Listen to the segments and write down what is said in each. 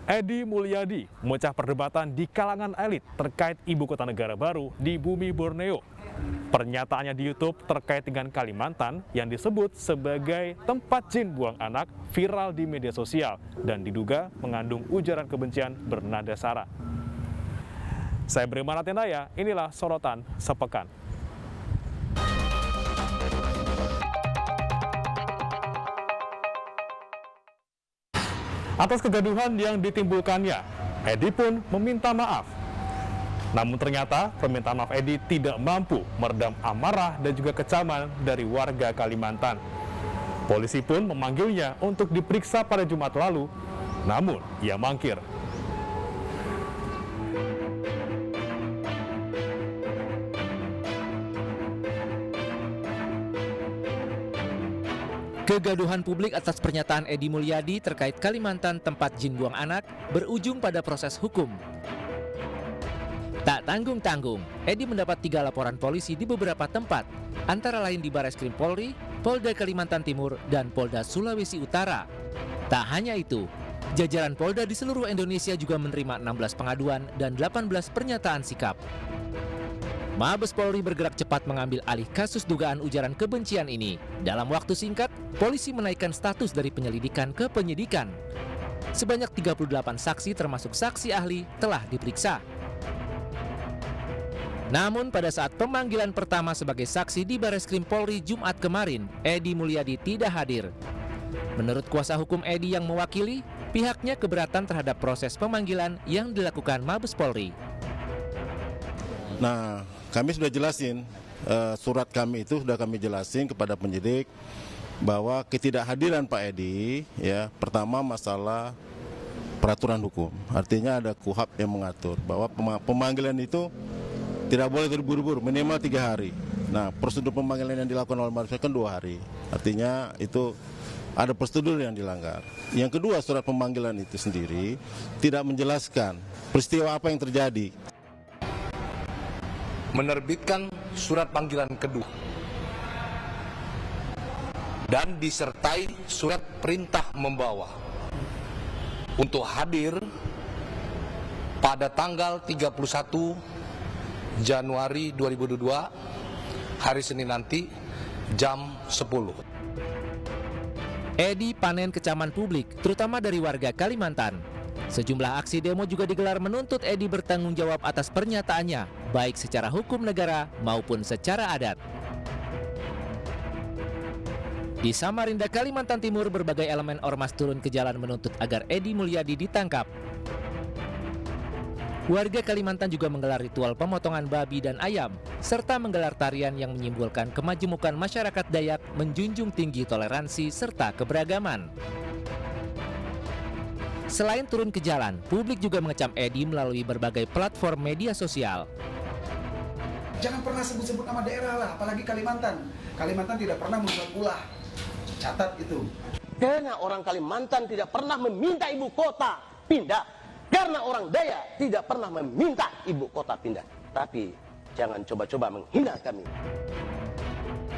Edi Mulyadi memecah perdebatan di kalangan elit terkait ibu kota negara baru di bumi Borneo. Pernyataannya di YouTube terkait dengan Kalimantan yang disebut sebagai tempat jin buang anak viral di media sosial dan diduga mengandung ujaran kebencian bernada sara. Saya Beri Manatendaya, inilah sorotan sepekan. Atas kegaduhan yang ditimbulkannya, Edi pun meminta maaf. Namun ternyata permintaan maaf Edi tidak mampu meredam amarah dan juga kecaman dari warga Kalimantan. Polisi pun memanggilnya untuk diperiksa pada Jumat lalu, namun ia mangkir. Kegaduhan publik atas pernyataan Edi Mulyadi terkait Kalimantan tempat jin buang anak berujung pada proses hukum. Tak tanggung-tanggung, Edi mendapat 3 laporan polisi di beberapa tempat, antara lain di Bareskrim Polri, Polda Kalimantan Timur, dan Polda Sulawesi Utara. Tak hanya itu, jajaran Polda di seluruh Indonesia juga menerima 16 pengaduan dan 18 pernyataan sikap. Mabes Polri bergerak cepat mengambil alih kasus dugaan ujaran kebencian ini. Dalam waktu singkat, polisi menaikkan status dari penyelidikan ke penyidikan. Sebanyak 38 saksi termasuk saksi ahli telah diperiksa. Namun pada saat pemanggilan pertama sebagai saksi di Bareskrim Polri Jumat kemarin, Edi Mulyadi tidak hadir. Menurut kuasa hukum Edi yang mewakili, pihaknya keberatan terhadap proses pemanggilan yang dilakukan Mabes Polri. Nah, kami sudah jelasin, surat kami itu sudah kami jelasin kepada penyidik bahwa ketidakhadiran Pak Edi, ya, pertama masalah peraturan hukum. Artinya ada KUHP yang mengatur bahwa pemanggilan itu tidak boleh terburu-buru, minimal 3 hari. Nah, prosedur pemanggilan yang dilakukan oleh Mabes kan 2 hari. Artinya itu ada prosedur yang dilanggar. Yang kedua, surat pemanggilan itu sendiri tidak menjelaskan peristiwa apa yang terjadi. Menerbitkan surat panggilan kedua dan disertai surat perintah membawa untuk hadir pada tanggal 31 Januari 2022 hari Senin nanti jam 10. Edi panen kecaman publik, terutama dari warga Kalimantan. Sejumlah aksi demo juga digelar menuntut Edi bertanggung jawab atas pernyataannya, baik secara hukum negara maupun secara adat. Di Samarinda, Kalimantan Timur, berbagai elemen ormas turun ke jalan menuntut agar Edi Mulyadi ditangkap. Warga Kalimantan juga menggelar ritual pemotongan babi dan ayam, serta menggelar tarian yang menyimbolkan kemajemukan masyarakat Dayak menjunjung tinggi toleransi serta keberagaman. Selain turun ke jalan, publik juga mengecam Edi melalui berbagai platform media sosial. Jangan pernah sebut-sebut nama daerah lah, apalagi Kalimantan. Kalimantan tidak pernah membuat ulah. Catat itu. Karena orang Kalimantan tidak pernah meminta ibu kota pindah. Karena orang Dayak tidak pernah meminta ibu kota pindah. Tapi jangan coba-coba menghina kami.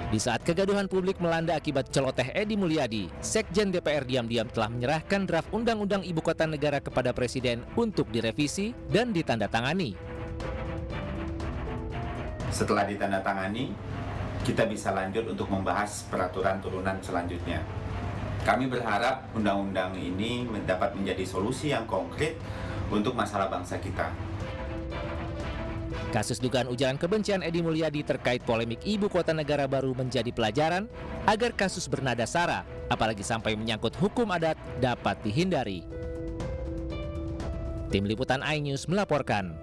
Di saat kegaduhan publik melanda akibat celoteh Edi Mulyadi, Sekjen DPR diam-diam telah menyerahkan draft Undang-Undang Ibu Kota Negara kepada Presiden untuk direvisi dan ditandatangani. Setelah ditandatangani, kita bisa lanjut untuk membahas peraturan turunan selanjutnya. Kami berharap undang-undang ini dapat menjadi solusi yang konkret untuk masalah bangsa kita. Kasus dugaan ujaran kebencian Edi Mulyadi terkait polemik ibu kota negara baru menjadi pelajaran agar kasus bernada sara, apalagi sampai menyangkut hukum adat, dapat dihindari. Tim Liputan iNews melaporkan.